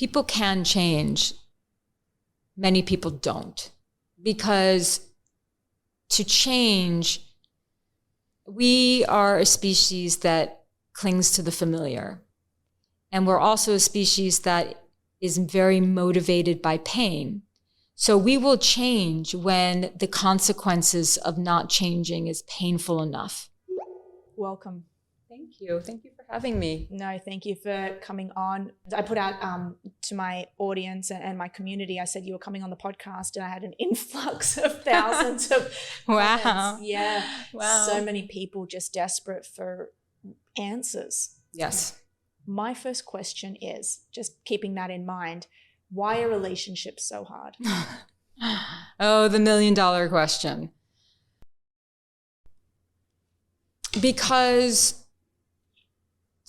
people can change. Many people don't. Because to change, we are a species that clings to the familiar. And we're also a species that is very motivated by pain. So we will change when the consequences of not changing is painful enough. Welcome. Thank you. Thank you for having me. No, thank you for coming on. I put out to my audience and my community, I said you were coming on the podcast, and I had an influx of thousands of Wow. comments. Yeah. Wow. So many people just desperate for answers. Yes. My first question is, just keeping that in mind, why are relationships so hard? Oh, the $1 million question. Because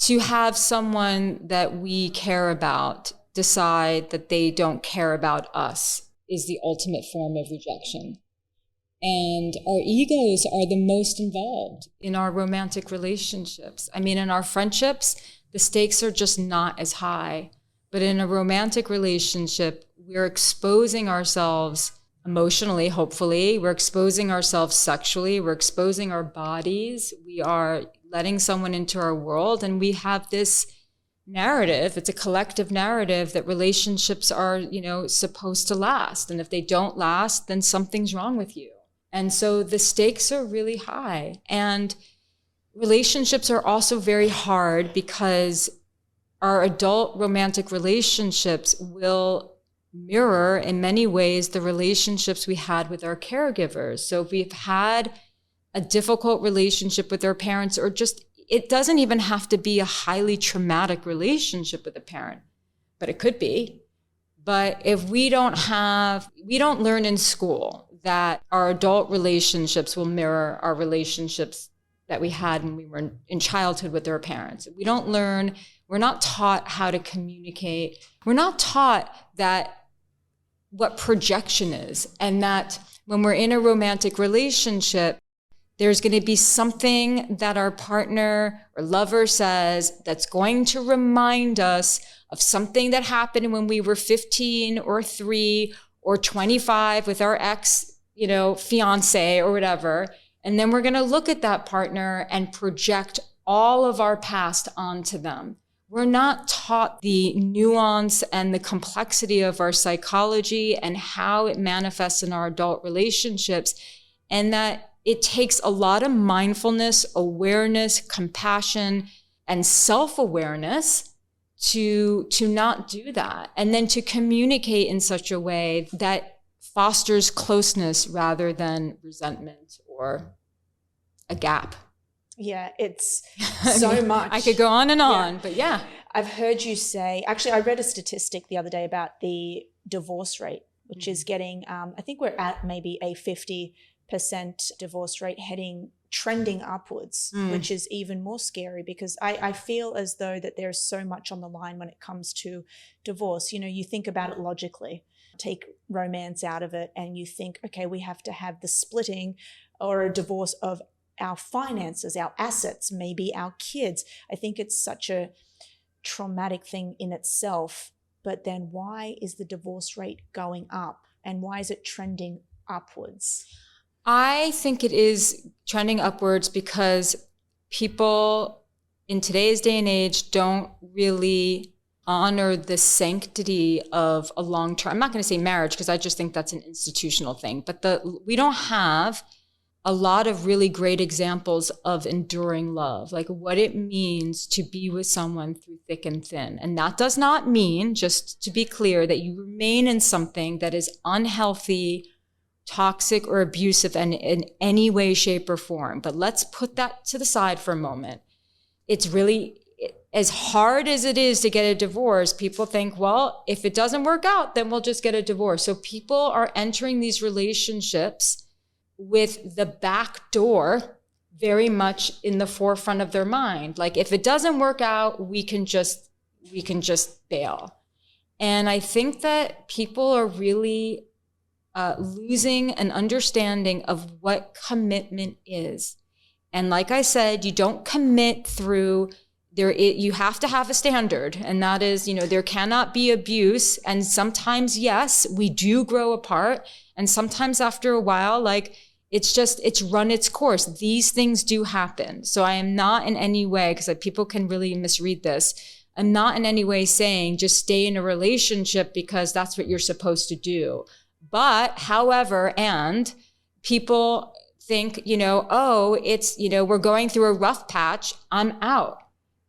to have someone that we care about decide that they don't care about us is the ultimate form of rejection. And our egos are the most involved in our romantic relationships. I mean, in our friendships, the stakes are just not as high. But in a romantic relationship, we're exposing ourselves emotionally, hopefully. We're exposing ourselves sexually. We're exposing our bodies. We are letting someone into our world. And we have this narrative. It's a collective narrative that relationships are, supposed to last. And if they don't last, then something's wrong with you. And so the stakes are really high. And relationships are also very hard because our adult romantic relationships will mirror in many ways the relationships we had with our caregivers. So if we've had a difficult relationship with our parents, or just, it doesn't even have to be a highly traumatic relationship with a parent, but it could be. But if we don't learn in school that our adult relationships will mirror our relationships that we had when we were in childhood with our parents. We don't learn, we're not taught how to communicate. We're not taught that what projection is, and that when we're in a romantic relationship, there's going to be something that our partner or lover says that's going to remind us of something that happened when we were 15 or 3 or 25 with our ex, fiance or whatever. And then we're going to look at that partner and project all of our past onto them. We're not taught the nuance and the complexity of our psychology and how it manifests in our adult relationships, and that it takes a lot of mindfulness, awareness, compassion, and self-awareness to not do that. And then to communicate in such a way that fosters closeness rather than resentment or a gap. Yeah, it's so much. I could go on and on, but yeah. I've heard you say, actually, I read a statistic the other day about the divorce rate, which is getting, I think we're at maybe a 50% divorce rate trending upwards, which is even more scary, because I feel as though that there's so much on the line when it comes to divorce. You think about it logically, take romance out of it, and you think, okay, we have to have the splitting or a divorce of our finances, our assets, maybe our kids. I think it's such a traumatic thing in itself. But then why is the divorce rate going up, and why is it trending upwards? I think it is trending upwards because people in today's day and age don't really honor the sanctity of a long-term, I'm not going to say marriage, because I just think that's an institutional thing, but we don't have a lot of really great examples of enduring love, like what it means to be with someone through thick and thin. And that does not mean, just to be clear, that you remain in something that is unhealthy, toxic, or abusive in any way, shape, or form. But let's put that to the side for a moment. It's really, as hard as it is to get a divorce, people think, well, if it doesn't work out, then we'll just get a divorce. So people are entering these relationships with the back door very much in the forefront of their mind. Like, if it doesn't work out, we can just bail. And I think that people are really losing an understanding of what commitment is. And like I said, you don't commit through you have to have a standard, and that is, there cannot be abuse. And sometimes, yes, we do grow apart. And sometimes after a while, like, it's run its course. These things do happen. So I am not in any way, because people can really misread this, I'm not in any way saying just stay in a relationship because that's what you're supposed to do. But however, and people think, oh, it's, we're going through a rough patch, I'm out.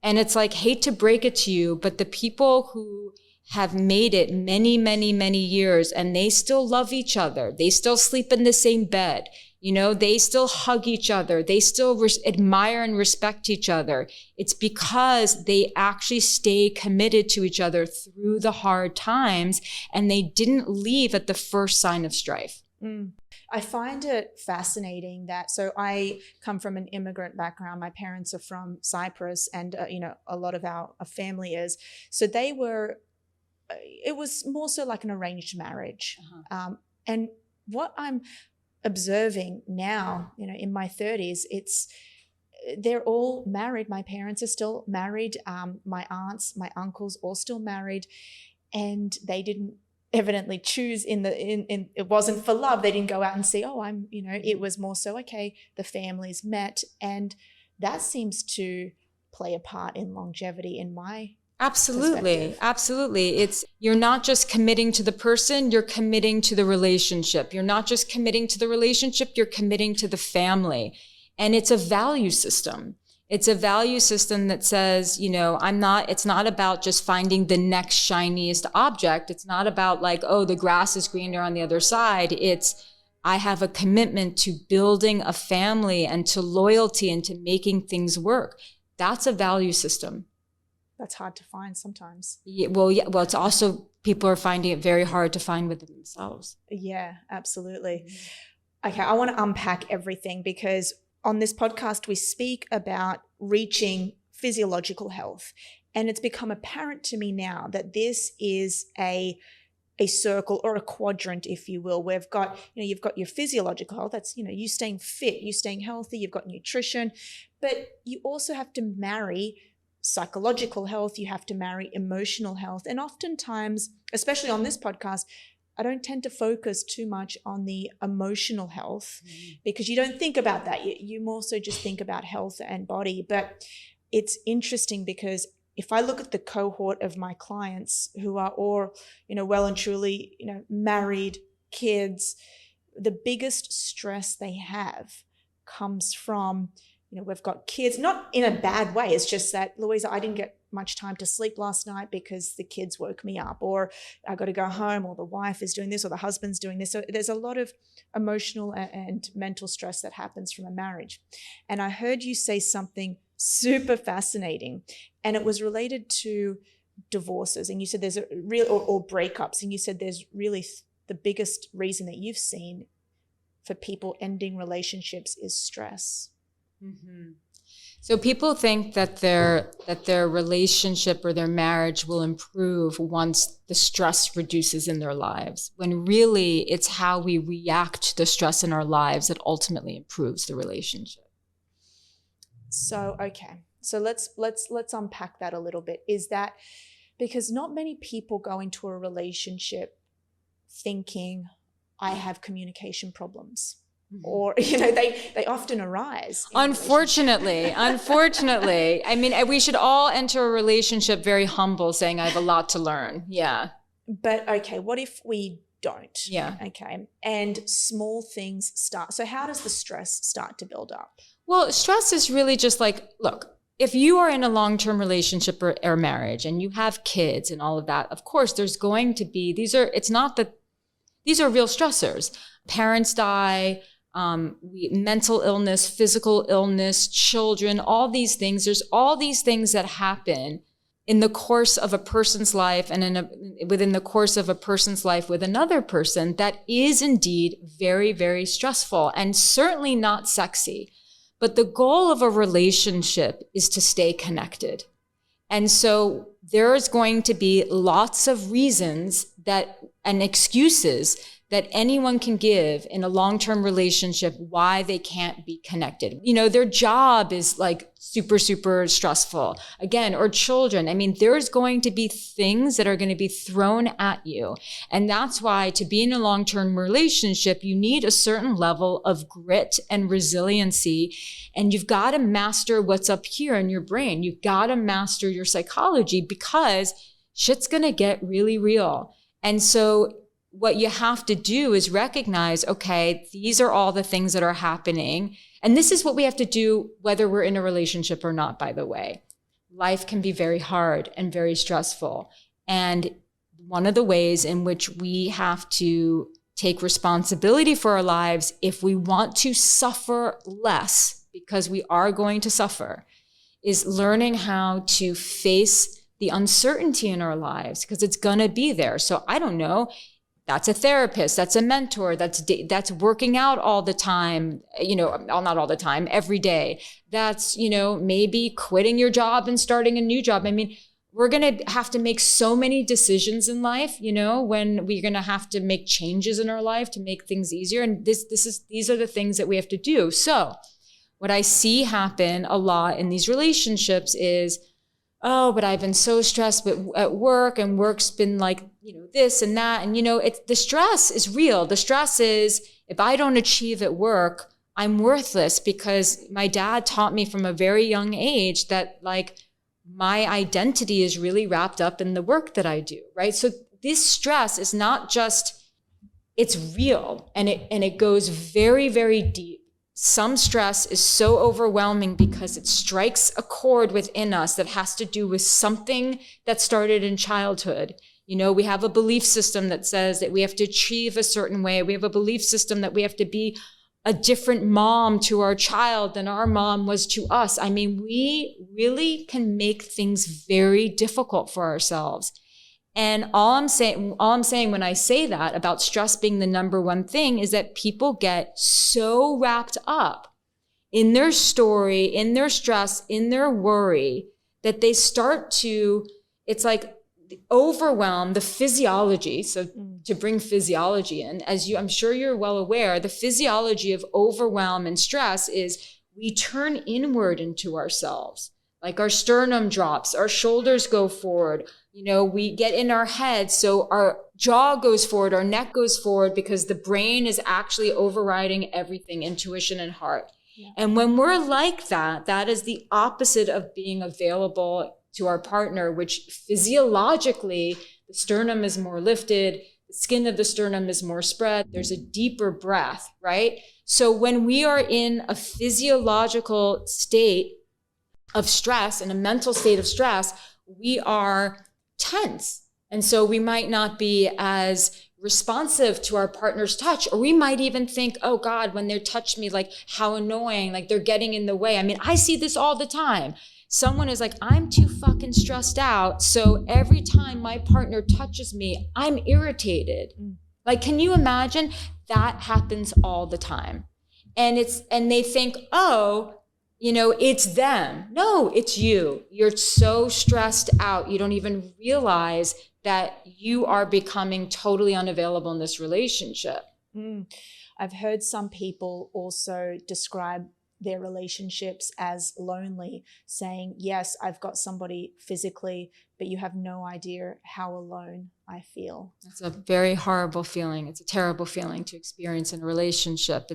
And it's like, hate to break it to you, but the people who have made it many, many, many years and they still love each other, they still sleep in the same bed, they still hug each other, they still admire and respect each other. It's because they actually stay committed to each other through the hard times, and they didn't leave at the first sign of strife. I find it fascinating that, so I come from an immigrant background. My parents are from Cyprus, and, a lot of our family is. So it was more so like an arranged marriage. And what I'm observing now, in my 30s, they're all married. My parents are still married. My aunts, my uncles, all still married, and they didn't evidently choose it wasn't for love. They didn't go out and say, oh, it was more so, okay, the families met, and that seems to play a part in longevity in my Absolutely. You're not just committing to the person, you're committing to the relationship. You're not just committing to the relationship, you're committing to the family. And it's a value system. It's a value system that says, it's not about just finding the next shiniest object. It's not about like, oh, the grass is greener on the other side. I have a commitment to building a family and to loyalty and to making things work. That's a value system. That's hard to find sometimes. Well, it's also, people are finding it very hard to find within themselves. Yeah, absolutely. Okay, I want to unpack everything, because on this podcast, we speak about reaching physiological health. And it's become apparent to me now that this is a circle or a quadrant, if you will, where you've got your physiological health. That's, you staying fit, you staying healthy, you've got nutrition, but you also have to marry psychological health, you have to marry emotional health. And oftentimes, especially on this podcast, I don't tend to focus too much on the emotional health, because you don't think about that. You more so just think about health and body. But it's interesting, because if I look at the cohort of my clients who are all, well and truly, married, kids, the biggest stress they have comes from, we've got kids, not in a bad way. It's just that, Louisa, I didn't get much time to sleep last night because the kids woke me up, or I got to go home, or the wife is doing this, or the husband's doing this. So there's a lot of emotional and mental stress that happens from a marriage. And I heard you say something super fascinating, and it was related to divorces. And you said there's a real, or breakups. And you said there's really the biggest reason that you've seen for people ending relationships is stress. Mm-hmm. So people think that their relationship or their marriage will improve once the stress reduces in their lives, when really it's how we react to the stress in our lives that ultimately improves the relationship. So, okay. So let's unpack that a little bit. Is that because not many people go into a relationship thinking, I have communication problems? Or, they often arise. Unfortunately. I mean, we should all enter a relationship very humble, saying, I have a lot to learn. Yeah. But okay, what if we don't? Yeah. Okay. And small things start. So how does the stress start to build up? Well, stress is really just like, look, if you are in a long-term relationship or marriage and you have kids and all of that, of course, there's going to be, these are real stressors. Parents die, mental illness, physical illness, children, all these things. There's all these things that happen in the course of a person's life and within the course of a person's life with another person that is indeed very, very stressful and certainly not sexy. But the goal of a relationship is to stay connected. And so there's going to be lots of reasons and excuses that anyone can give in a long-term relationship why they can't be connected. You know, their job is like super, super stressful. Again, or children. I mean, there's going to be things that are going to be thrown at you. And that's why to be in a long-term relationship, you need a certain level of grit and resiliency. And you've got to master what's up here in your brain. You've got to master your psychology, because shit's going to get really real. And so what you have to do is recognize, okay, these are all the things that are happening. And this is what we have to do, whether we're in a relationship or not, by the way. Life can be very hard and very stressful. And one of the ways in which we have to take responsibility for our lives, if we want to suffer less, because we are going to suffer, is learning how to face the uncertainty in our lives, because it's going to be there. So I don't know. That's a therapist, that's a mentor, that's working out all the time, you know, not all the time, every day. That's, you know, maybe quitting your job and starting a new job. I mean, we're going to have to make so many decisions in life, you know, when we're going to have to make changes in our life to make things easier. And these are the things that we have to do. So what I see happen a lot in these relationships is, oh, but I've been so stressed at work, and work's been like, you know, this and that. And, you know, the stress is real. The stress is, if I don't achieve at work, I'm worthless, because my dad taught me from a very young age that like my identity is really wrapped up in the work that I do, right? So this stress is not just, it's real, and it goes very, very deep. Some stress is so overwhelming because it strikes a chord within us that has to do with something that started in childhood. You know, we have a belief system that says that we have to achieve a certain way. We have a belief system that we have to be a different mom to our child than our mom was to us. I mean, we really can make things very difficult for ourselves. And all I'm saying when I say that about stress being the number one thing is that people get so wrapped up in their story, in their stress, in their worry, that they start to, it's like overwhelm the physiology. So to bring physiology in, I'm sure you're well aware, the physiology of overwhelm and stress is we turn inward into ourselves. Like our sternum drops, our shoulders go forward. You know, we get in our head, so our jaw goes forward, our neck goes forward, because the brain is actually overriding everything, intuition and heart. Yeah. And when we're like that, that is the opposite of being available to our partner, which physiologically, the sternum is more lifted, the skin of the sternum is more spread, there's a deeper breath, right? So when we are in a physiological state of stress and a mental state of stress, we are tense. And so we might not be as responsive to our partner's touch, or we might even think, oh God, when they touch me, like how annoying, like they're getting in the way. I mean, I see this all the time. Someone is like, I'm too fucking stressed out, so every time my partner touches me, I'm irritated. Like, can you imagine? That happens all the time. And they think, oh, you know, it's them. No, it's you. You're so stressed out. You don't even realize that you are becoming totally unavailable in this relationship. I've heard some people also describe their relationships as lonely, saying, yes, I've got somebody physically, but you have no idea how alone I feel. It's a very horrible feeling. It's a terrible feeling to experience in a relationship.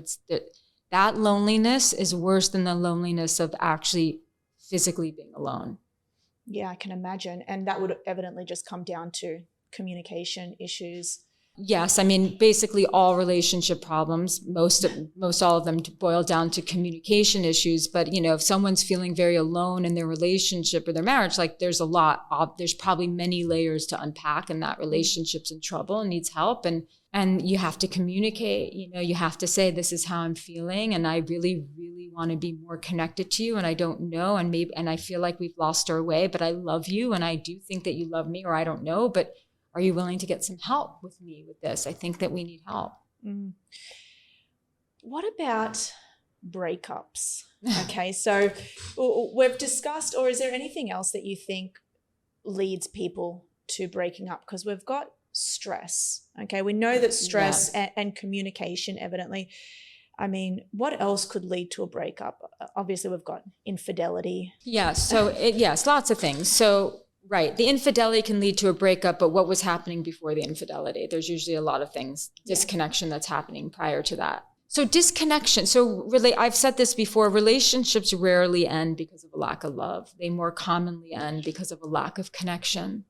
That loneliness is worse than the loneliness of actually physically being alone. Yeah, I can imagine. And that would evidently just come down to communication issues. Yes, I mean, basically all relationship problems, most all of them boil down to communication issues. But, you know, if someone's feeling very alone in their relationship or their marriage, like there's probably many layers to unpack, and that relationship's in trouble and needs help. And you have to communicate, you know, you have to say, this is how I'm feeling, and I really, really want to be more connected to you, and I don't know, and I feel like we've lost our way, but I love you, and I do think that you love me, or I don't know, but are you willing to get some help with me with this? I think that we need help. What about breakups? Okay, so we've discussed, or is there anything else that you think leads people to breaking up? Because we've got stress. Okay, we know that stress and communication, evidently. I mean, what else could lead to a breakup? Obviously, we've got infidelity. Yeah, so yes, lots of things. So, right, the infidelity can lead to a breakup, but what was happening before the infidelity? There's usually a lot of things, disconnection that's happening prior to that. So disconnection. So really, I've said this before, relationships rarely end because of a lack of love. They more commonly end because of a lack of connection.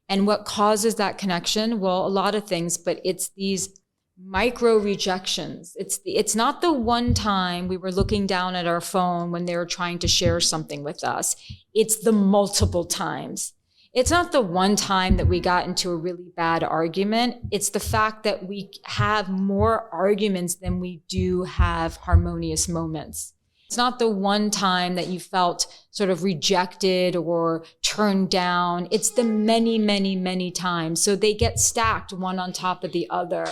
And what causes that connection? Well, a lot of things, but it's these micro rejections. It's not the one time we were looking down at our phone when they were trying to share something with us. It's the multiple times. It's not the one time that we got into a really bad argument. It's the fact that we have more arguments than we do have harmonious moments. It's not the one time that you felt sort of rejected or turned down. It's the many, many, many times. So they get stacked one on top of the other.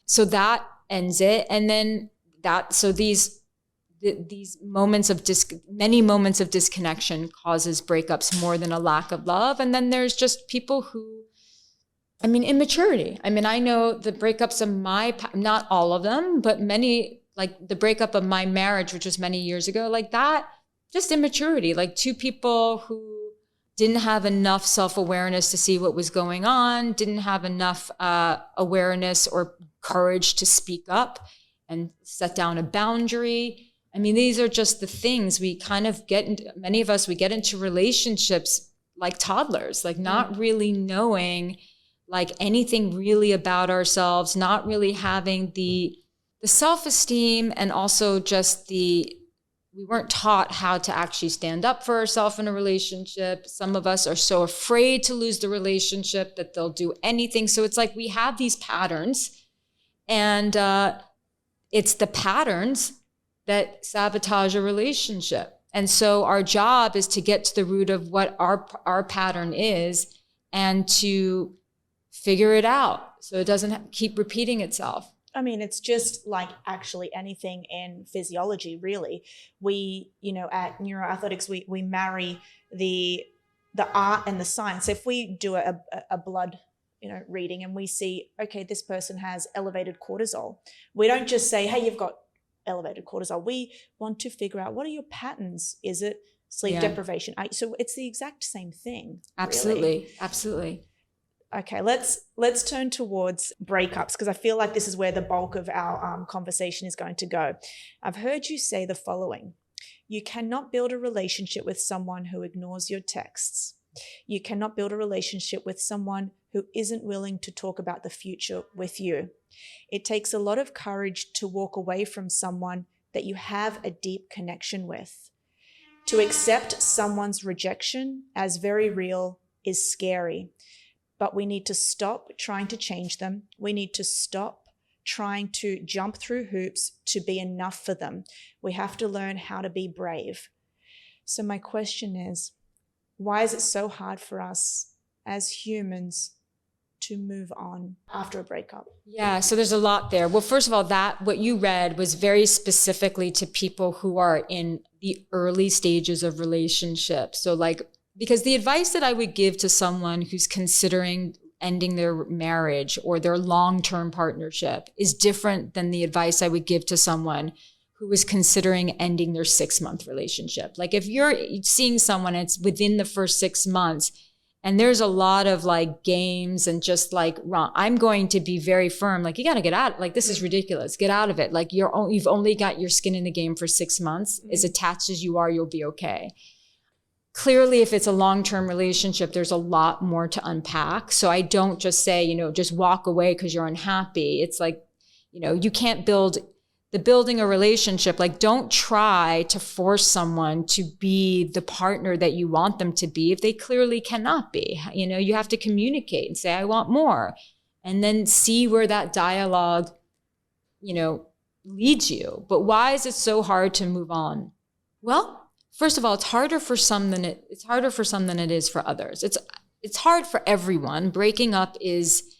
So that ends it. And then these moments of many moments of disconnection causes breakups more than a lack of love. And then there's just people who, immaturity. I know the breakups of not all of them, but many, like the breakup of my marriage, which was many years ago, like that, just immaturity, like two people who didn't have enough self-awareness to see what was going on, didn't have enough awareness or courage to speak up and set down a boundary. These are just the things we kind of many of us, we get into relationships like toddlers, like not really knowing like anything really about ourselves, not really having the self-esteem, and also just we weren't taught how to actually stand up for ourselves in a relationship. Some of us are so afraid to lose the relationship that they'll do anything. So it's like we have these patterns, and it's the patterns that sabotage a relationship. And so our job is to get to the root of what our pattern is and to figure it out so it doesn't keep repeating itself. It's just like actually anything in physiology, really. We, at neuroathletics, we marry the art and the science. If we do a blood reading and we see, okay, this person has elevated cortisol, we don't just say, hey, you've got elevated cortisol. We want to figure out, what are your patterns? Is it sleep deprivation? So it's the exact same thing. Absolutely. Really. Absolutely. Okay, let's turn towards breakups, because I feel like this is where the bulk of our conversation is going to go. I've heard you say the following: you cannot build a relationship with someone who ignores your texts. You cannot build a relationship with someone who isn't willing to talk about the future with you. It takes a lot of courage to walk away from someone that you have a deep connection with. To accept someone's rejection as very real is scary, but we need to stop trying to change them. We need to stop trying to jump through hoops to be enough for them. We have to learn how to be brave. So my question is, why is it so hard for us as humans to move on after a breakup? Yeah, so there's a lot there. Well, first of all, what you read was very specifically to people who are in the early stages of relationships. So because the advice that I would give to someone who's considering ending their marriage or their long-term partnership is different than the advice I would give to someone who is considering ending their 6-month relationship. Like if you're seeing someone, it's within the first 6 months, and there's a lot of like games and just like, I'm going to be very firm. Like, you got to get out. Like, this is ridiculous. Get out of it. Like you've only got your skin in the game for 6 months. As attached as you are, you'll be okay. Clearly, if it's a long-term relationship, there's a lot more to unpack. So I don't just say, just walk away because you're unhappy. It's like, you can't building a relationship. Like, don't try to force someone to be the partner that you want them to be if they clearly cannot be. You have to communicate and say, I want more. And then see where that dialogue, leads you. But why is it so hard to move on? Well, first of all, it's harder for some than it is for others. It's hard for everyone. Breaking up is,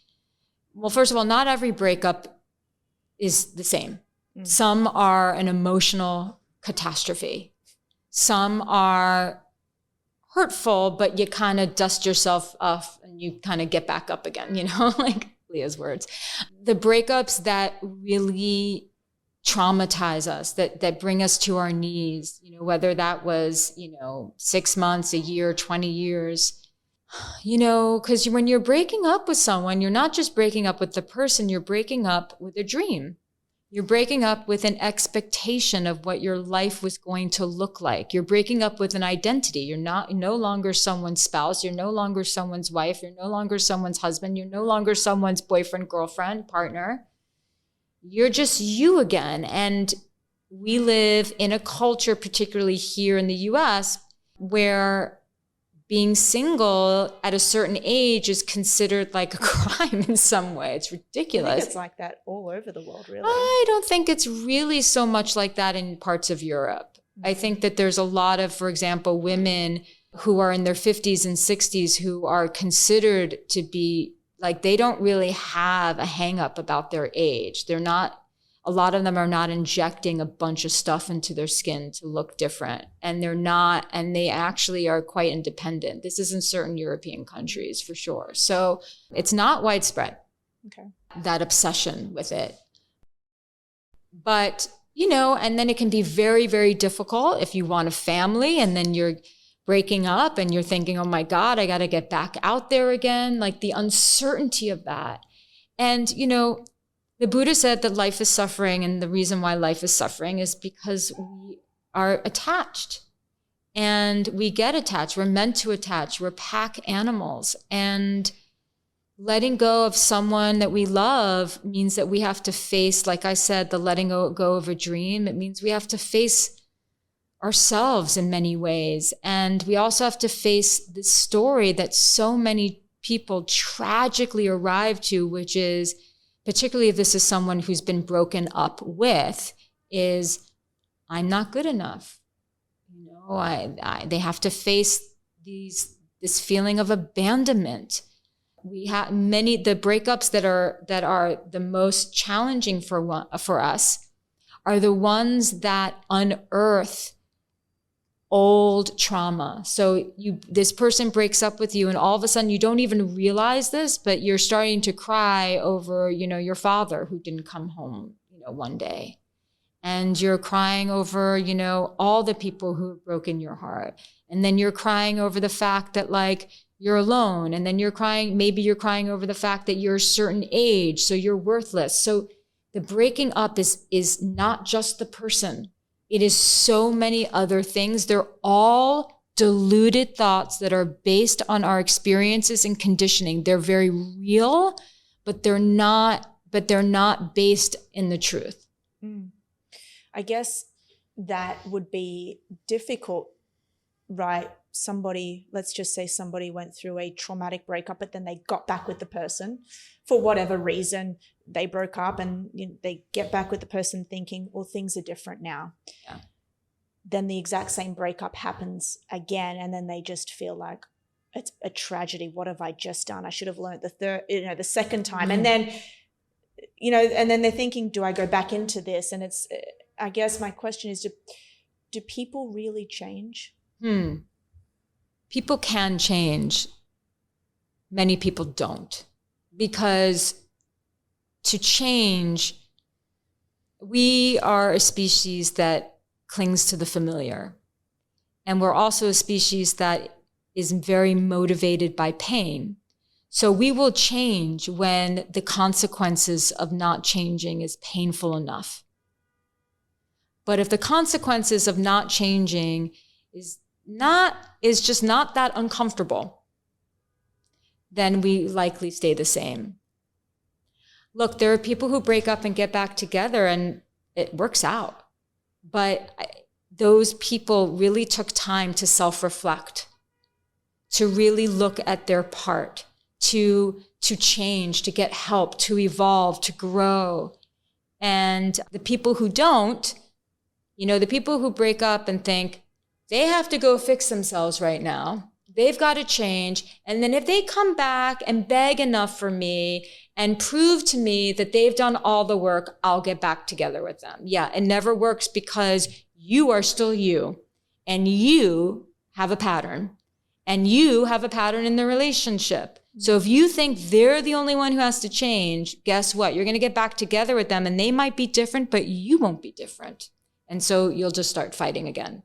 well, first of all, not every breakup is the same. Some are an emotional catastrophe. Some are hurtful, but you kind of dust yourself off and you kind of get back up again, like Leah's words. The breakups that really traumatize us, that bring us to our knees, whether that was, 6 months, a year, 20 years, because when you're breaking up with someone, you're not just breaking up with the person, you're breaking up with a dream. You're breaking up with an expectation of what your life was going to look like. You're breaking up with an identity. You're no longer someone's spouse. You're no longer someone's wife. You're no longer someone's husband. You're no longer someone's boyfriend, girlfriend, partner. You're just you again. And we live in a culture, particularly here in the US, where being single at a certain age is considered like a crime in some way. It's ridiculous. I think it's like that all over the world, really. I don't think it's really so much like that in parts of Europe. I think that there's a lot of, for example, women who are in their 50s and 60s who are considered to be like, they don't really have a hang up about their age. A lot of them are not injecting a bunch of stuff into their skin to look different. And they actually are quite independent. This is in certain European countries for sure. So it's not widespread, that obsession with it. But, and then it can be very, very difficult if you want a family and then you're breaking up and you're thinking, oh my God, I got to get back out there again. Like the uncertainty of that. And, the Buddha said that life is suffering, and the reason why life is suffering is because we are attached and we get attached. We're meant to attach. We're pack animals, and letting go of someone that we love means that we have to face, like I said, the letting go of a dream. It means we have to face ourselves in many ways. And we also have to face this story that so many people tragically arrive to, which is, particularly if this is someone who's been broken up with, is I'm not good enough. They have to face this feeling of abandonment. We have the breakups that are the most challenging for us are the ones that unearth old trauma. So this person breaks up with you and all of a sudden you don't even realize this, but you're starting to cry over, your father who didn't come home, one day. And you're crying over, all the people who have broken your heart. And then you're crying over the fact that you're alone. And then maybe you're crying over the fact that you're a certain age, so you're worthless. So the breaking up is not just the person. It is so many other things. They're all deluded thoughts that are based on our experiences and conditioning. They're very real, but they're not based in the truth. I guess that would be difficult, right? Let's just say somebody went through a traumatic breakup, but then they got back with the person for whatever reason. They broke up and they get back with the person thinking, well, things are different now. Yeah. Then the exact same breakup happens again. And then they just feel like it's a tragedy. What have I just done? I should have learned the second time. Mm-hmm. And then, and then they're thinking, do I go back into this? And I guess my question is, do people really change? People can change. Many people don't. Because to change, we are a species that clings to the familiar. And we're also a species that is very motivated by pain. So we will change when the consequences of not changing is painful enough. But if the consequences of not changing is just not that uncomfortable, then we likely stay the same. Look, there are people who break up and get back together and it works out. But those people really took time to self-reflect, to really look at their part, to change, to get help, to evolve, to grow. And the people who don't, the people who break up and think they have to go fix themselves right now, they've got to change. And then if they come back and beg enough for me and prove to me that they've done all the work, I'll get back together with them. Yeah, it never works because you are still you and you have a pattern and you have a pattern in the relationship. So if you think they're the only one who has to change, guess what? You're going to get back together with them and they might be different, but you won't be different. And so you'll just start fighting again.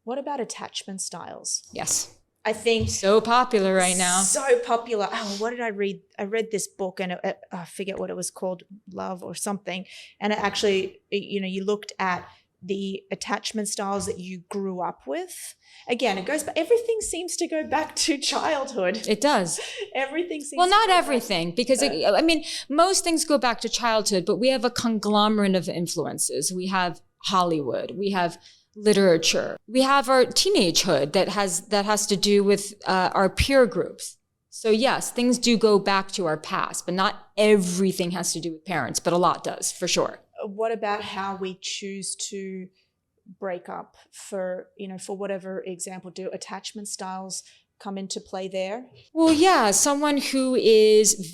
What about attachment styles? Yes. I think so popular right now. So popular. Oh, what did I read? I read this book and I forget what it was called, Love or something. And it actually, you looked at the attachment styles that you grew up with. Again, it goes back. Everything seems to go back to childhood. It does. Everything seems. Well, not everything, because most things go back to childhood, but we have a conglomerate of influences. We have Hollywood. We have literature. We have our teenagehood that has to do with our peer groups. So yes, things do go back to our past, but not everything has to do with parents, but a lot does, for sure. What about how we choose to break up for whatever example? Do attachment styles come into play there? Well, yeah, someone who is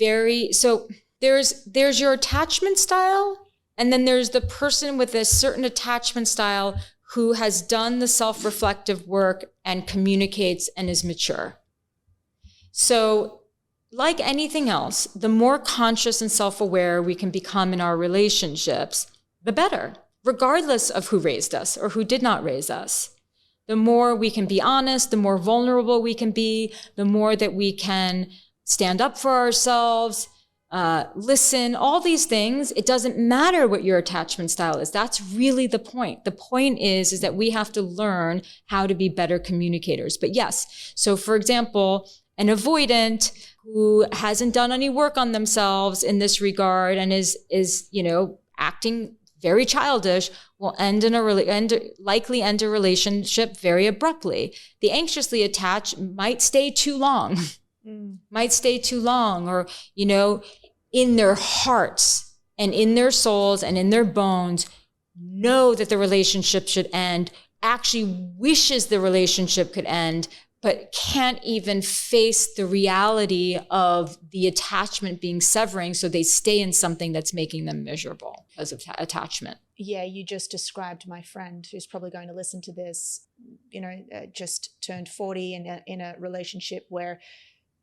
so there's your attachment style, and then there's the person with a certain attachment style who has done the self-reflective work and communicates and is mature. So like anything else, the more conscious and self-aware we can become in our relationships, the better, regardless of who raised us or who did not raise us. The more we can be honest, the more vulnerable we can be, the more that we can stand up for ourselves, listen, all these things. It doesn't matter what your attachment style is. That's really the point. The point is that we have to learn how to be better communicators. But yes, so for example, an avoidant who hasn't done any work on themselves in this regard and is acting very childish will likely end a relationship very abruptly. The anxiously attached might stay too long, or, in their hearts and in their souls and in their bones, know that the relationship should end, actually wishes the relationship could end, but can't even face the reality of the attachment being severing, so they stay in something that's making them miserable because of attachment. Yeah, you just described my friend who's probably going to listen to this, just turned 40 in a relationship where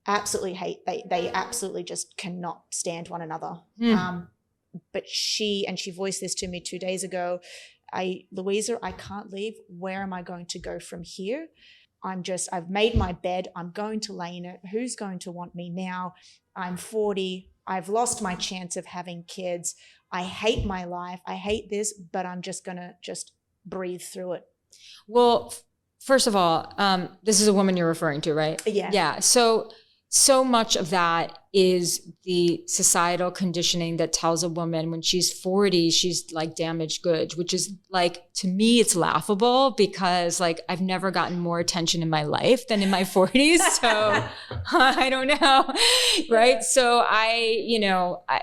they absolutely just cannot stand one another. But she voiced this to me 2 days ago. Louisa, I can't leave. Where am I going to go from here? I've made my bed. I'm going to lay in it. Who's going to want me now? I'm 40. I've lost my chance of having kids. I hate my life. I hate this, but I'm just going to breathe through it. Well, first of all, this is a woman you're referring to, right? Yeah. Yeah. So much of that is the societal conditioning that tells a woman when she's 40, she's like damaged goods, which is like, to me, it's laughable because like I've never gotten more attention in my life than in my 40s. So I don't know. Right. So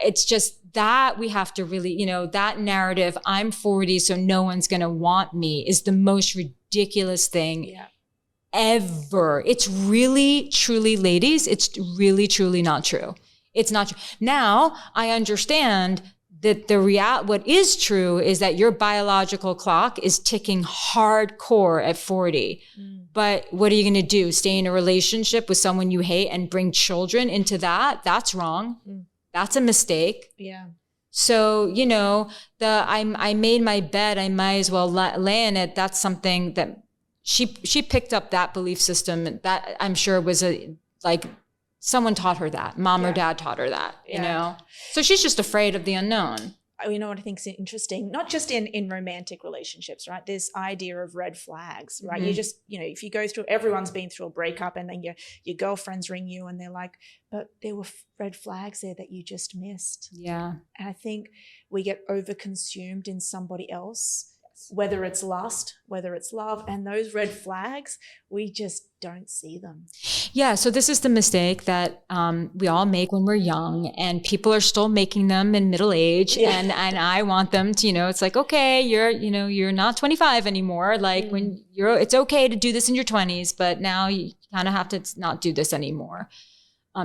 it's just that we have to really, that narrative, I'm 40, so no one's going to want me, is the most ridiculous thing ever. It's really, truly, ladies, it's really, truly not true. It's not true. Now, I understand that what is true is that your biological clock is ticking hardcore at 40. But what are you going to do? Stay in a relationship with someone you hate and bring children into that? That's wrong. That's a mistake. Yeah. So, I made my bed, I might as well lay in it. That's something that she picked up, that belief system. That I'm sure was someone taught her that. Mom or dad taught her that, So she's just afraid of the unknown. You know what I think is interesting? Not just in romantic relationships, right? This idea of red flags, right? You just, if you go through, everyone's been through a breakup and then your girlfriends ring you and they're like, but there were red flags there that you just missed. Yeah. And I think we get overconsumed in somebody else, whether it's lust, whether it's love, and those red flags, we just don't see them. Yeah. So this is the mistake that we all make when we're young, and people are still making them in middle age. Yeah. And I want them to, it's like, okay, you're not 25 anymore. Like when it's okay to do this in your 20s, but now you kind of have to not do this anymore.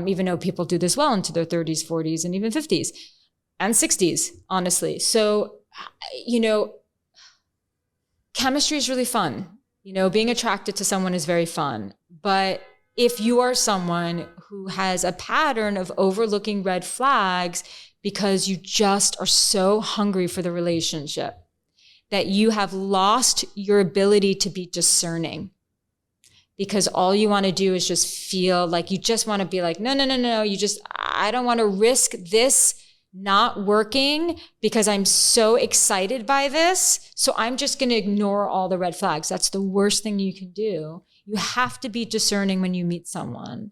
Even though people do this well into their 30s, 40s, and even 50s and 60s, honestly. So, chemistry is really fun. Being attracted to someone is very fun. But if you are someone who has a pattern of overlooking red flags because you just are so hungry for the relationship, that you have lost your ability to be discerning, because all you want to do is just feel like you just want to be like, no. I don't want to risk this not working because I'm so excited by this. So I'm just going to ignore all the red flags. That's the worst thing you can do. You have to be discerning when you meet someone.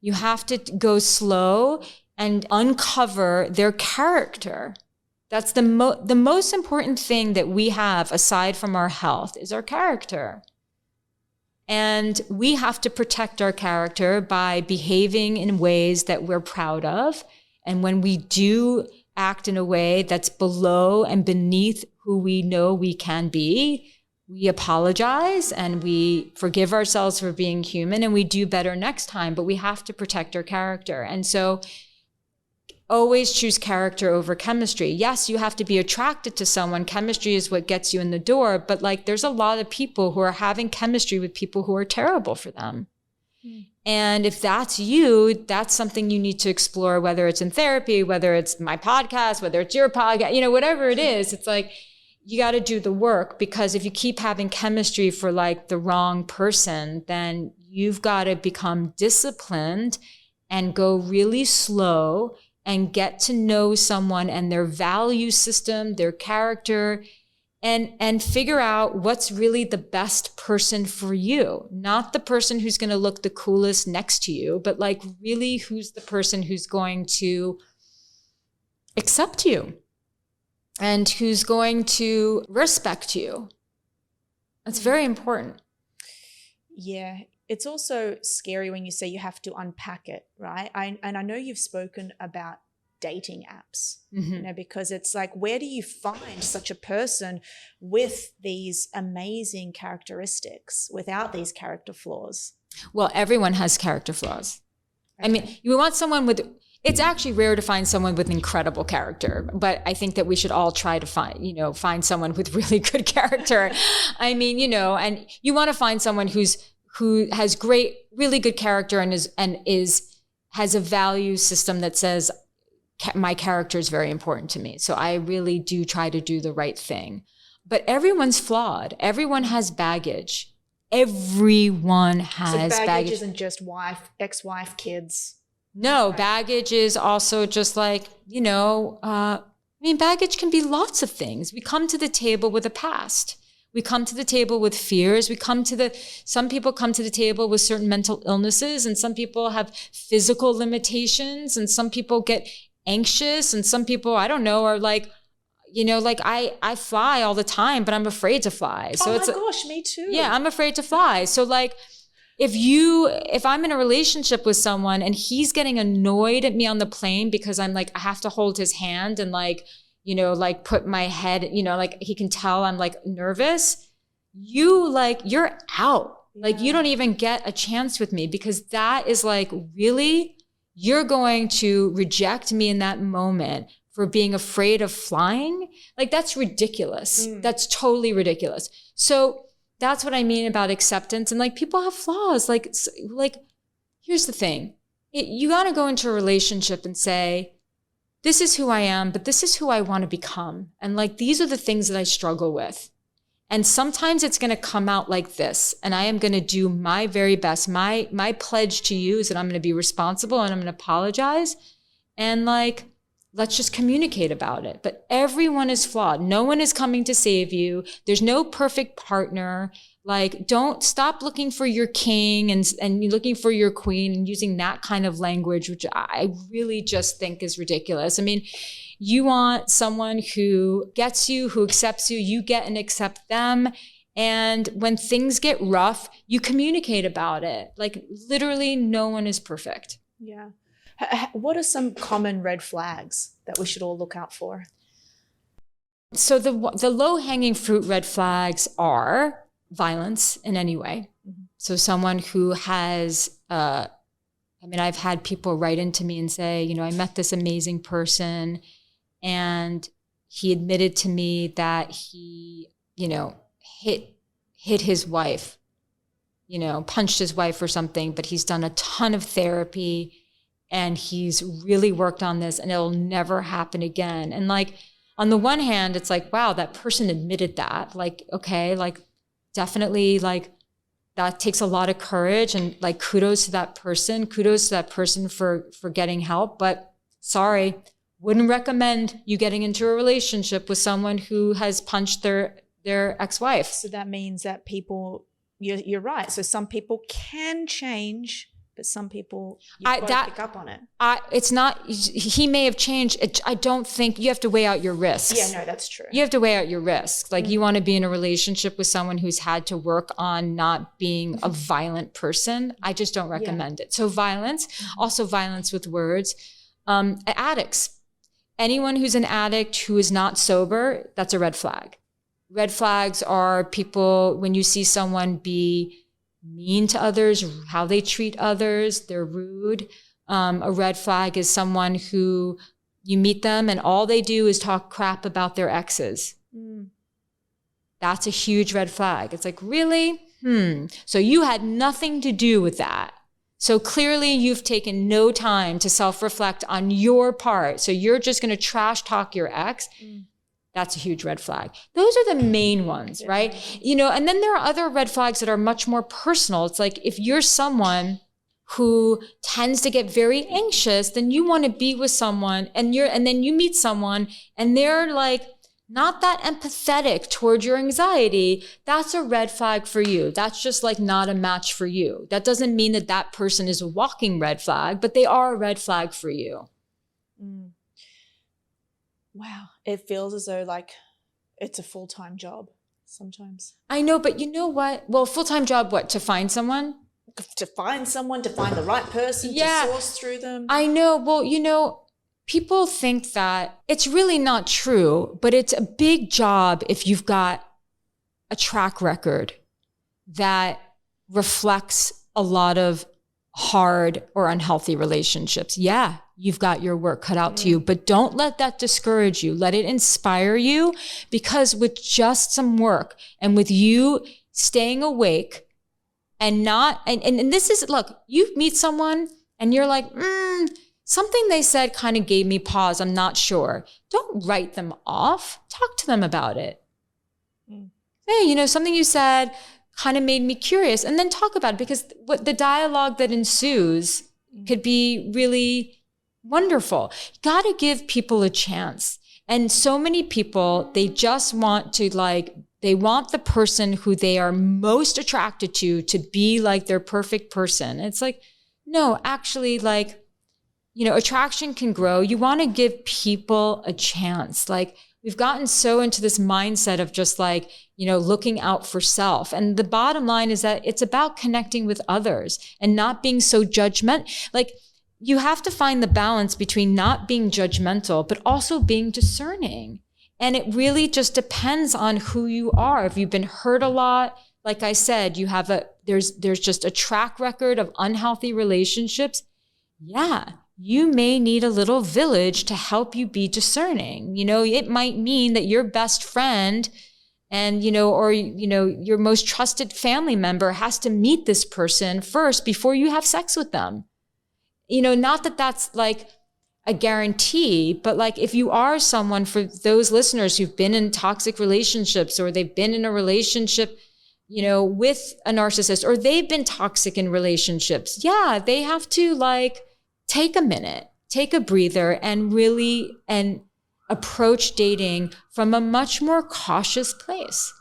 You have to go slow and uncover their character. That's the most important thing that we have aside from our health is our character. And we have to protect our character by behaving in ways that we're proud of. And when we do act in a way that's below and beneath who we know we can be, we apologize and we forgive ourselves for being human, and we do better next time. But we have to protect our character. And so always choose character over chemistry. Yes, you have to be attracted to someone. Chemistry is what gets you in the door. But there's a lot of people who are having chemistry with people who are terrible for them. And if that's you, that's something you need to explore, whether it's in therapy, whether it's my podcast, whether it's your podcast, whatever it is. It's you got to do the work, because if you keep having chemistry for the wrong person, then you've got to become disciplined and go really slow and get to know someone and their value system, their character, and figure out what's really the best person for you. Not the person who's going to look the coolest next to you, but really who's the person who's going to accept you and who's going to respect you. That's very important. Yeah. It's also scary when you say you have to unpack it, right? And I know you've spoken about dating apps, because it's where do you find such a person with these amazing characteristics without these character flaws? Well, everyone has character flaws. Okay. I mean, you want someone with, it's actually rare to find someone with incredible character, but I think that we should all try to find someone with really good character. I mean, and you want to find someone who has really good character and has a value system that says, my character is very important to me. So I really do try to do the right thing. But everyone's flawed. Everyone has baggage. Everyone has baggage. Baggage Isn't just ex-wife, kids. No, Right. Baggage is also just baggage can be lots of things. We come to the table with a past. We come to the table with fears. Some people come to the table with certain mental illnesses, and some people have physical limitations, and some people get anxious, and some people, I don't know, are I fly all the time, but I'm afraid to fly. So gosh, me too. Yeah, I'm afraid to fly. So if I'm in a relationship with someone and he's getting annoyed at me on the plane because I'm I have to hold his hand and put my head, he can tell I'm nervous, you're out. Yeah. You don't even get a chance with me, because that is really, you're going to reject me in that moment for being afraid of flying. That's ridiculous. That's totally ridiculous. So that's what I mean about acceptance. And people have flaws. Here's the thing. You got to go into a relationship and say, this is who I am, but this is who I want to become. And these are the things that I struggle with. And sometimes it's going to come out like this. And I am going to do my very best. My pledge to you is that I'm going to be responsible and I'm going to apologize. And let's just communicate about it. But everyone is flawed. No one is coming to save you. There's no perfect partner. Don't stop looking for your king and looking for your queen and using that kind of language, which I really just think is ridiculous. I mean, you want someone who gets you, who accepts you, you get and accept them. And when things get rough, you communicate about it. Literally, no one is perfect. Yeah. What are some common red flags that we should all look out for? So the low-hanging fruit red flags are violence in any way. Mm-hmm. So someone who has, I've had people write into me and say, I met this amazing person and he admitted to me that he, hit hit his wife, punched his wife or something, but he's done a ton of therapy and he's really worked on this and it'll never happen again. And like, on the one hand, it's like, wow, that person admitted that. Like, okay, like definitely like that takes a lot of courage and like kudos to that person for getting help. But sorry, wouldn't recommend you getting into a relationship with someone who has punched their ex-wife. So that means that people, you're right. So some people can change, but some people, you've got to pick up on it. It's not, he may have changed. I don't think, you have to weigh out your risks. Yeah, no, that's true. You have to weigh out your risks. Like you want to be in a relationship with someone who's had to work on not being a violent person. I just don't recommend it. So violence, also violence with words. Addicts. Anyone who's an addict who is not sober, that's a red flag. Red flags are people, when you see someone be mean to others, how they treat others, they're rude. A red flag is someone who you meet them and all they do is talk crap about their exes. That's a huge red flag. It's like, really? So you had nothing to do with that. So clearly you've taken no time to self-reflect on your part. So you're just going to trash talk your ex. That's a huge red flag. Those are the main ones, right? And then there are other red flags that are much more personal. It's like if you're someone who tends to get very anxious, then you want to be with someone and then you meet someone and they're like not that empathetic toward your anxiety. That's a red flag for you. That's just like not a match for you. That doesn't mean that that person is a walking red flag, but they are a red flag for you. Wow. It feels as though like it's a full-time job sometimes. I know, but you know what? Well, full-time job, what? To find someone? To find someone, to find the right person, to source through them. I know. Well, people think that it's really not true, but it's a big job if you've got a track record that reflects a lot of hard or unhealthy relationships. Yeah, you've got your work cut out to you, but don't let that discourage you. Let it inspire you, because with just some work and with you staying awake and this is, look, you meet someone and you're like, something they said kind of gave me pause. I'm not sure. Don't write them off. Talk to them about it. Hey, something you said kind of made me curious, and then talk about it, because what the dialogue that ensues could be really wonderful. You got to give people a chance. And so many people, they just want to they want the person who they are most attracted to be like their perfect person. It's like, no, actually, attraction can grow. You want to give people a chance. Like, we've gotten so into this mindset of just looking out for self. And the bottom line is that it's about connecting with others and not being so judgmental. Like, you have to find the balance between not being judgmental, but also being discerning. And it really just depends on who you are. If you've been hurt a lot, like I said, there's just a track record of unhealthy relationships. Yeah, you may need a little village to help you be discerning. It might mean that your best friend and, your most trusted family member has to meet this person first before you have sex with them. Not that that's like a guarantee, but if you are someone, for those listeners who've been in toxic relationships, or they've been in a relationship, with a narcissist, or they've been toxic in relationships, they have to take a minute, take a breather, and really approach dating from a much more cautious place.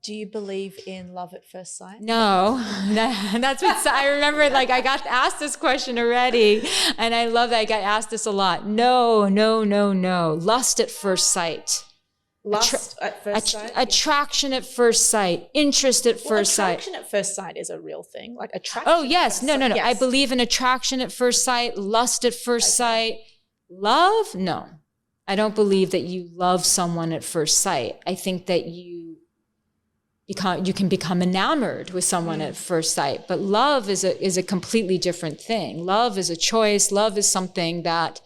Do you believe in love at first sight? No, that's what I remember. I got asked this question already, and I love that I got asked this a lot. No. Lust at first sight. Lust at first sight? Attraction at first sight. Interest at first sight. Attraction at first sight is a real thing. Attraction. Oh, yes. No. Yes. I believe in attraction at first sight, lust at first sight. Love? No. I don't believe that you love someone at first sight. I think that you can become enamored with someone at first sight, but love is a completely different thing. Love is a choice. Love is something that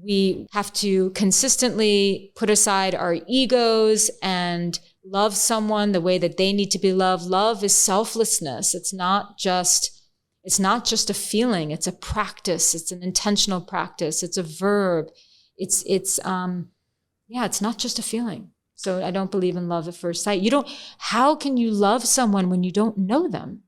we have to consistently put aside our egos and love someone the way that they need to be loved. Love is selflessness. It's not just a feeling. It's a practice. It's an intentional practice. It's a verb. It's not just a feeling. So I don't believe in love at first sight. How can you love someone when you don't know them?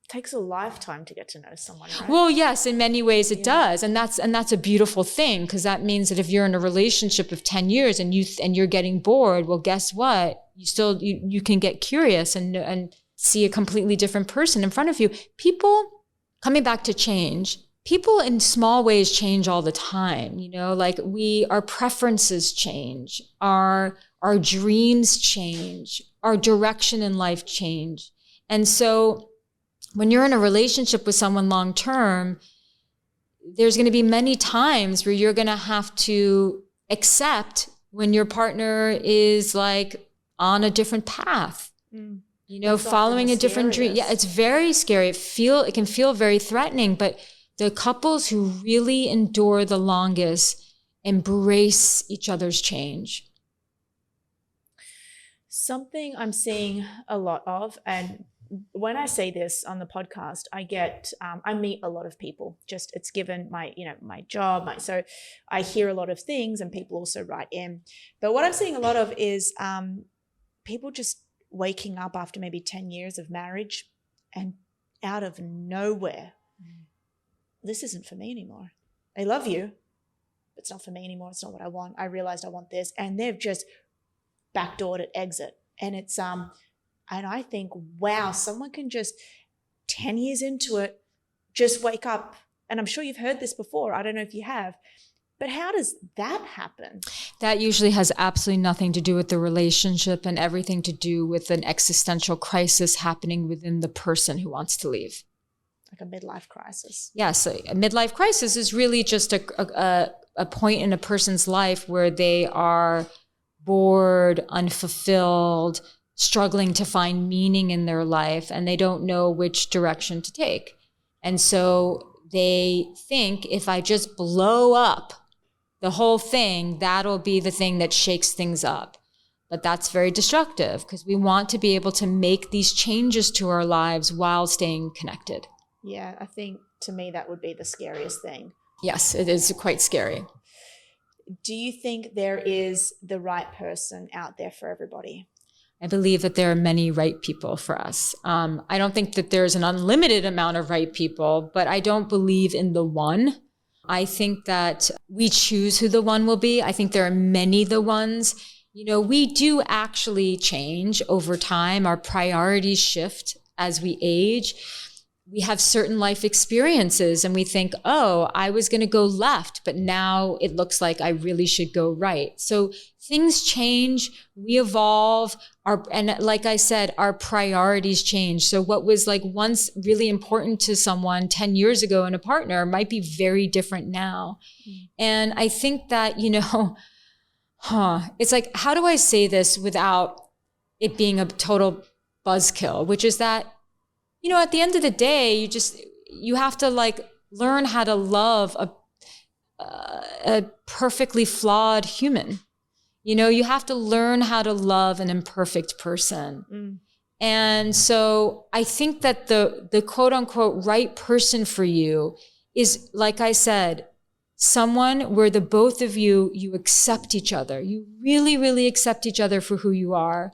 Takes a lifetime to get to know someone, right? Well, yes, in many ways it does. And that's a beautiful thing, because that means that if you're in a relationship of 10 years and you're getting bored, well, guess what? You can get curious and see a completely different person in front of you. Coming back to change, people in small ways change all the time, like our preferences change, our dreams change, our direction in life change. And so when you're in a relationship with someone long term, there's going to be many times where you're going to have to accept when your partner is like on a different path, following a different dream. Yeah, it's very scary. It can feel very threatening, but the couples who really endure the longest embrace each other's change. Something I'm seeing a lot of, and when I say this on the podcast, I meet a lot of people. Just it's given my job. So I hear a lot of things, and people also write in. But what I'm seeing a lot of is people just waking up after maybe 10 years of marriage, and out of nowhere, this isn't for me anymore. I love you, but it's not for me anymore. It's not what I want. I realized I want this, and they've just backdoored at exit, and it's And I think, wow, someone can just 10 years into it, just wake up. And I'm sure you've heard this before. I don't know if you have, but how does that happen? That usually has absolutely nothing to do with the relationship and everything to do with an existential crisis happening within the person who wants to leave. Like a midlife crisis. Yes, a midlife crisis is really just a point in a person's life where they are bored, unfulfilled, struggling to find meaning in their life, and they don't know which direction to take. And so they think, if I just blow up the whole thing, that'll be the thing that shakes things up. But that's very destructive, because we want to be able to make these changes to our lives while staying connected. Yeah, I think to me that would be the scariest thing. Yes, it is quite scary. Do you think there is the right person out there for everybody? I believe that there are many right people for us. I don't think that there's an unlimited amount of right people, but I don't believe in the one. I think that we choose who the one will be. I think there are many the ones. We do actually change over time. Our priorities shift as we age. We have certain life experiences and we think, oh, I was going to go left, but now it looks like I really should go right. So things change, we evolve, and like I said, our priorities change. So what was like once really important to someone 10 years ago in a partner might be very different now. And I think that, it's like, how do I say this without it being a total buzzkill, which is that, at the end of the day, you have to learn how to love a perfectly flawed human. You have to learn how to love an imperfect person. And so I think that the quote unquote right person for you is, like I said, someone where the both of you accept each other. You really, really accept each other for who you are,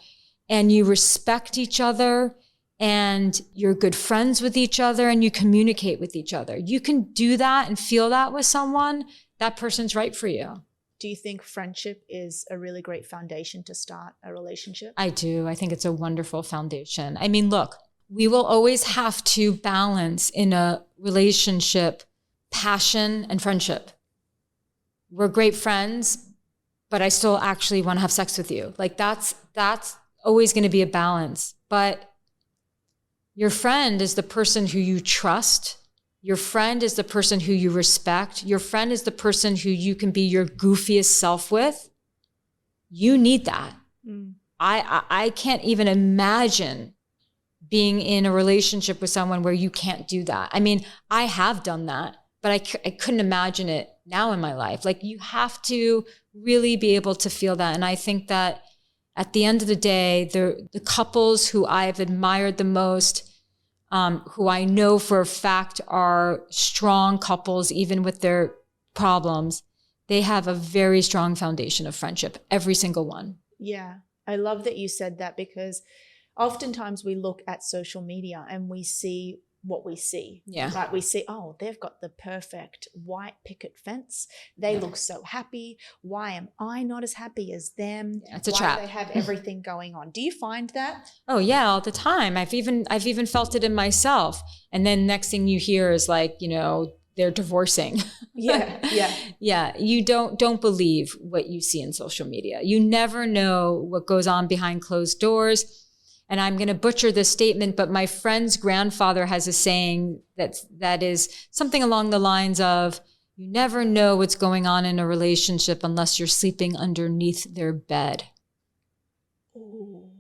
and you respect each other, and you're good friends with each other, and you communicate with each other. You can do that and feel that with someone, that person's right for you. Do you think friendship is a really great foundation to start a relationship? I do. I think it's a wonderful foundation. I mean, look, we will always have to balance in a relationship passion and friendship. We're great friends, but I still actually want to have sex with you. That's always going to be a balance. But your friend is the person who you trust. Your friend is the person who you respect. Your friend is the person who you can be your goofiest self with. You need that. I can't even imagine being in a relationship with someone where you can't do that. I mean, I have done that, but I couldn't imagine it now in my life. You have to really be able to feel that. And I think that At the end of the day, the couples who I've admired the most, who I know for a fact are strong couples, even with their problems, they have a very strong foundation of friendship, every single one. Yeah, I love that you said that, because oftentimes we look at social media and we see what we see. Yeah. Right. We see, oh, they've got the perfect white picket fence. They look so happy. Why am I not as happy as them? Yeah, it's a Why trap. do they have everything going on? Do you find that? Oh yeah, all the time. I've even felt it in myself. And then next thing you hear is like, they're divorcing. Yeah. Yeah. Yeah. You don't believe what you see in social media. You never know what goes on behind closed doors. And I'm going to butcher this statement, but my friend's grandfather has a saying that is something along the lines of, you never know what's going on in a relationship unless you're sleeping underneath their bed. Ooh,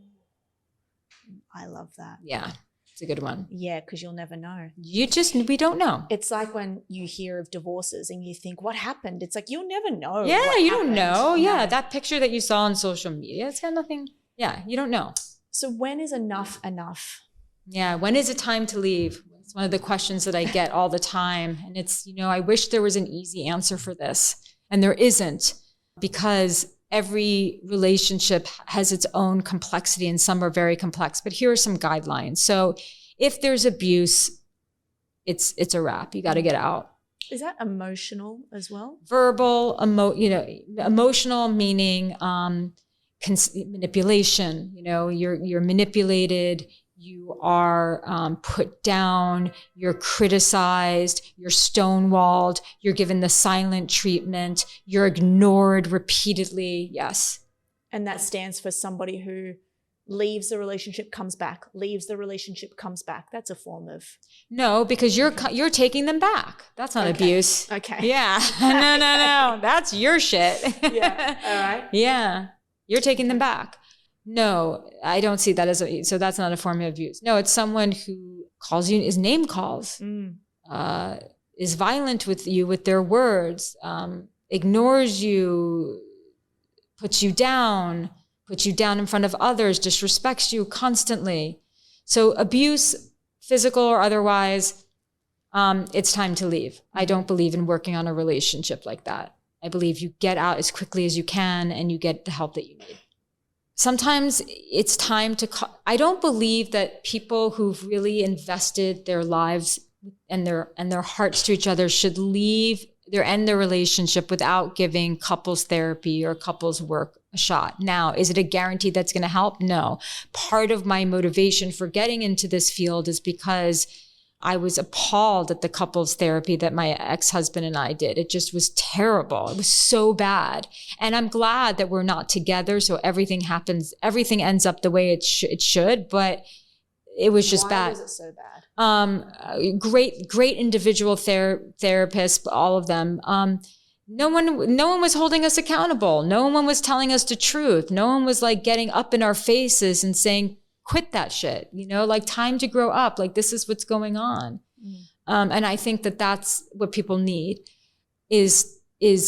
I love that. Yeah, it's a good one. Yeah, because you'll never know. We don't know. It's like when you hear of divorces and you think, what happened? It's like, you'll never know. Yeah, what you happened. don't know. No. Yeah, that picture that you saw on social media, it's got nothing. Yeah, you don't know. So when is enough enough? Yeah, when is it time to leave? It's one of the questions that I get all the time. And it's, I wish there was an easy answer for this. And there isn't, because every relationship has its own complexity and some are very complex. But here are some guidelines. So if there's abuse, it's a wrap. You got to get out. Is that emotional as well? Verbal, emotional meaning manipulation. You're manipulated. You are put down, you're criticized, you're stonewalled, you're given the silent treatment, you're ignored repeatedly. Yes. And that stands for somebody who leaves the relationship, comes back, leaves the relationship, comes back. That's a form of... No, because you're taking them back. That's not abuse. Okay. Yeah. No. That's your shit. Yeah. All right. Yeah. You're taking them back. No, I don't see that so that's not a form of abuse. No, it's someone who calls you, is name calls, is violent with you with their words, ignores you, puts you down in front of others, disrespects you constantly. So abuse, physical or otherwise, it's time to leave. I don't believe in working on a relationship like that. I believe you get out as quickly as you can and you get the help that you need. Sometimes it's time to I don't believe that people who've really invested their lives and their hearts to each other should end their relationship without giving couples therapy or couples work a shot. Now, is it a guarantee that's going to help? No. Part of my motivation for getting into this field is because I was appalled at the couples therapy that my ex-husband and I did. It just was terrible. It was so bad. And I'm glad that we're not together. So everything ends up the way it should, but it was just bad. Why was it so bad? Great individual therapists, all of them. No one was holding us accountable. No one was telling us the truth. No one was like getting up in our faces and saying, quit that shit, like time to grow up. Like this is what's going on. And I think that that's what people need is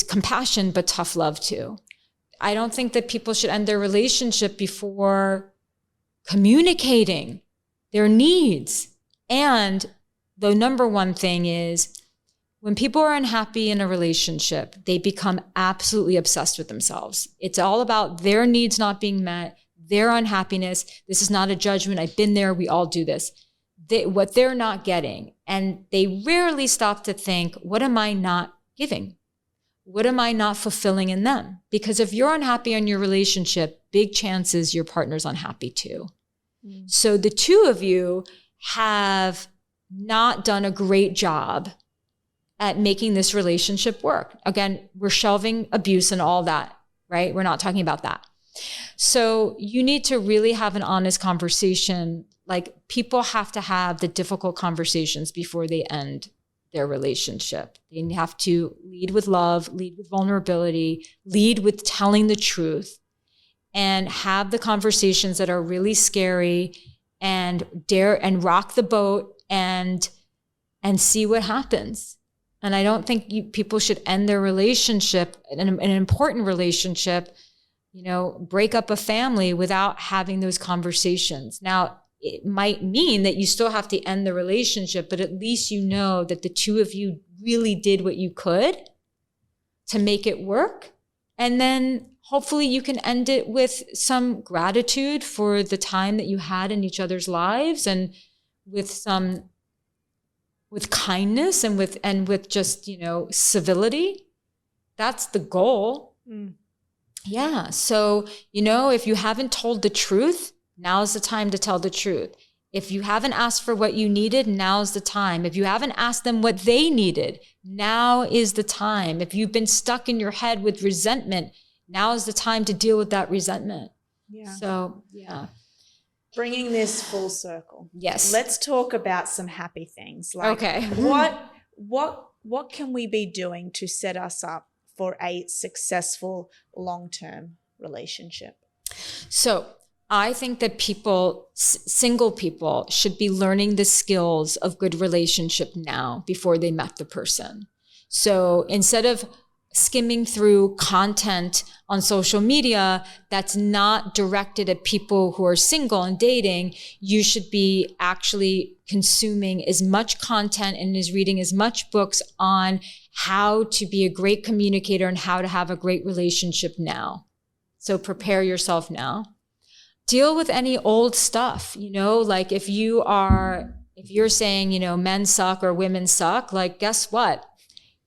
compassion, but tough love too. I don't think that people should end their relationship before communicating their needs. And the number one thing is when people are unhappy in a relationship, they become absolutely obsessed with themselves. It's all about their needs not being met, their unhappiness. This is not a judgment. I've been there. We all do this. What they're not getting. And they rarely stop to think, what am I not giving? What am I not fulfilling in them? Because if you're unhappy in your relationship, big chances your partner's unhappy too. So the two of you have not done a great job at making this relationship work. Again, we're shelving abuse and all that, right? We're not talking about that. So you need to really have an honest conversation. Like people have to have the difficult conversations before they end their relationship. They have to lead with love, lead with vulnerability, lead with telling the truth, and have the conversations that are really scary and dare and rock the boat and see what happens. And I don't think people should end their relationship, an important relationship, break up a family without having those conversations. Now, it might mean that you still have to end the relationship, but at least you know that the two of you really did what you could to make it work. And then hopefully you can end it with some gratitude for the time that you had in each other's lives, and with kindness and with just, civility. That's the goal. Mm. Yeah. So, if you haven't told the truth, now's the time to tell the truth. If you haven't asked for what you needed, now's the time. If you haven't asked them what they needed, now is the time. If you've been stuck in your head with resentment, now is the time to deal with that resentment. Yeah. So, yeah. Bringing this full circle. Yes. Let's talk about some happy things. Like, okay. What can we be doing to set us up for a successful long-term relationship? So I think that single people should be learning the skills of good relationship now before they met the person. So instead of skimming through content on social media that's not directed at people who are single and dating, you should be actually consuming as much content and is reading as much books on how to be a great communicator and how to have a great relationship now. So prepare yourself now. Deal with any old stuff, like if you're saying, men suck or women suck, like guess what?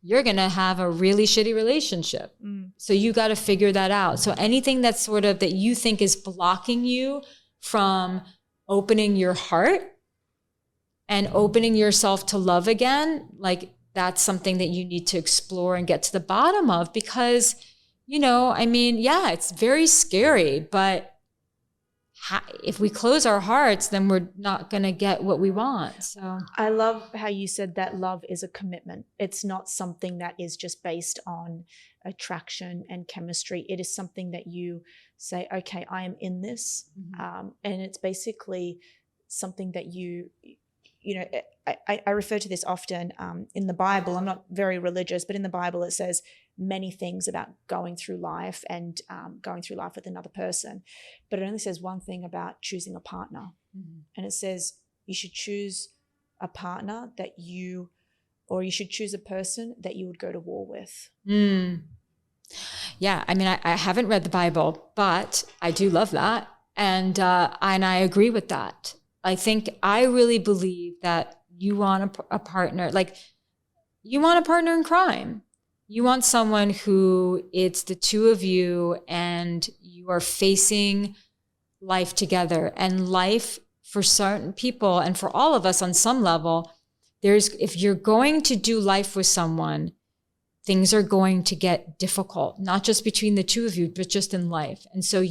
You're going to have a really shitty relationship. Mm. So you got to figure that out. So anything that's sort of that you think is blocking you from opening your heart and opening yourself to love again, like that's something that you need to explore and get to the bottom of, because, it's very scary, but if we close our hearts, then we're not going to get what we want. So I love how you said that love is a commitment. It's not something that is just based on attraction and chemistry. It is something that you say, okay, I am in this. Mm-hmm. And it's basically something that I refer to this often in the Bible. I'm not very religious, but in the Bible it says many things about going through life and going through life with another person. But it only says one thing about choosing a partner. Mm-hmm. And it says you should choose a partner you should choose a person that you would go to war with. Mm. Yeah. I haven't read the Bible, but I do love that. And I agree with that. I really believe that you want a partner, like you want a partner in crime. You want someone who it's the two of you and you are facing life together. And life for certain people and for all of us on some level, if you're going to do life with someone, things are going to get difficult, not just between the two of you, but just in life. And so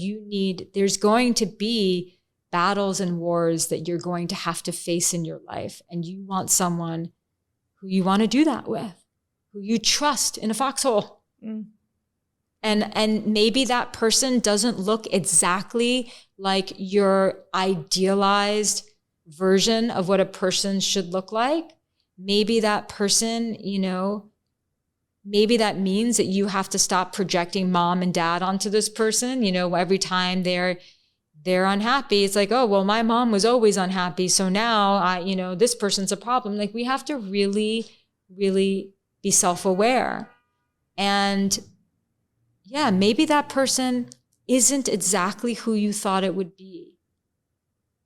there's going to be battles and wars that you're going to have to face in your life. And you want someone who you want to do that with, who you trust in a foxhole. Mm. And maybe that person doesn't look exactly like your idealized version of what a person should look like. Maybe that person, maybe that means that you have to stop projecting mom and dad onto this person. Every time they're unhappy, it's like, oh, well, my mom was always unhappy, so now this person's a problem. Like, we have to really, really be self-aware. And yeah, maybe that person isn't exactly who you thought it would be.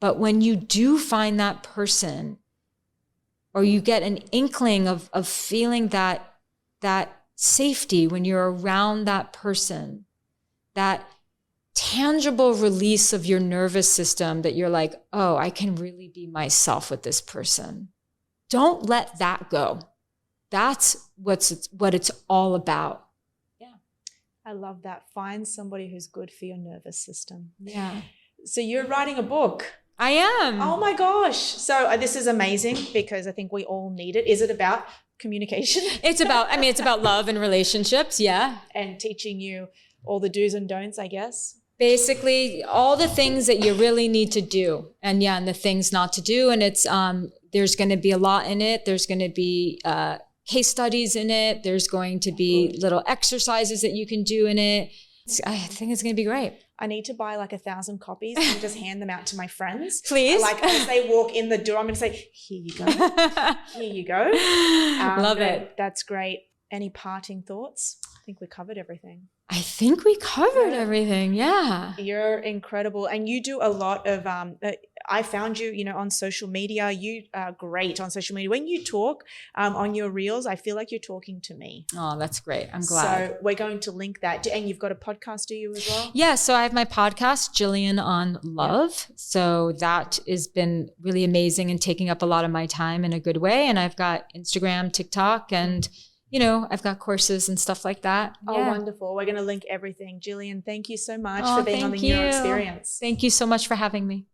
But when you do find that person, or you get an inkling of feeling that safety when you're around that person, that tangible release of your nervous system, that you're like, oh, I can really be myself with this person. Don't let that go. That's what it's all about. Yeah. I love that. Find somebody who's good for your nervous system. Yeah. So you're writing a book. I am. Oh my gosh. So this is amazing because I think we all need it. Is it about communication? It's about love and relationships. Yeah. And teaching you all the do's and don'ts, I guess. Basically all the things that you really need to do, and the things not to do. And it's, there's going to be a lot in it. There's going to be, case studies in it. There's going to be little exercises that you can do in it. I think it's going to be great. I need to buy like 1,000 copies and just hand them out to my friends. Please. Like as they walk in the door, I'm going to say, here you go. Here you go. Love it. That's great. Any parting thoughts? I think we covered everything. I think we covered everything. Yeah. You're incredible. And you do a lot of, I found you, you know, on social media. You are great on social media. When you talk on your reels, I feel like you're talking to me. Oh, that's great. I'm glad. So we're going to link that. And you've got a podcast, do you as well? Yeah. So I have my podcast, Jillian on Love. Yeah. So that has been really amazing and taking up a lot of my time in a good way. And I've got Instagram, TikTok, and you know, I've got courses and stuff like that. Oh, wonderful. We're going to link everything. Jillian, thank you so much for being on the Neuro Experience. Thank you so much for having me.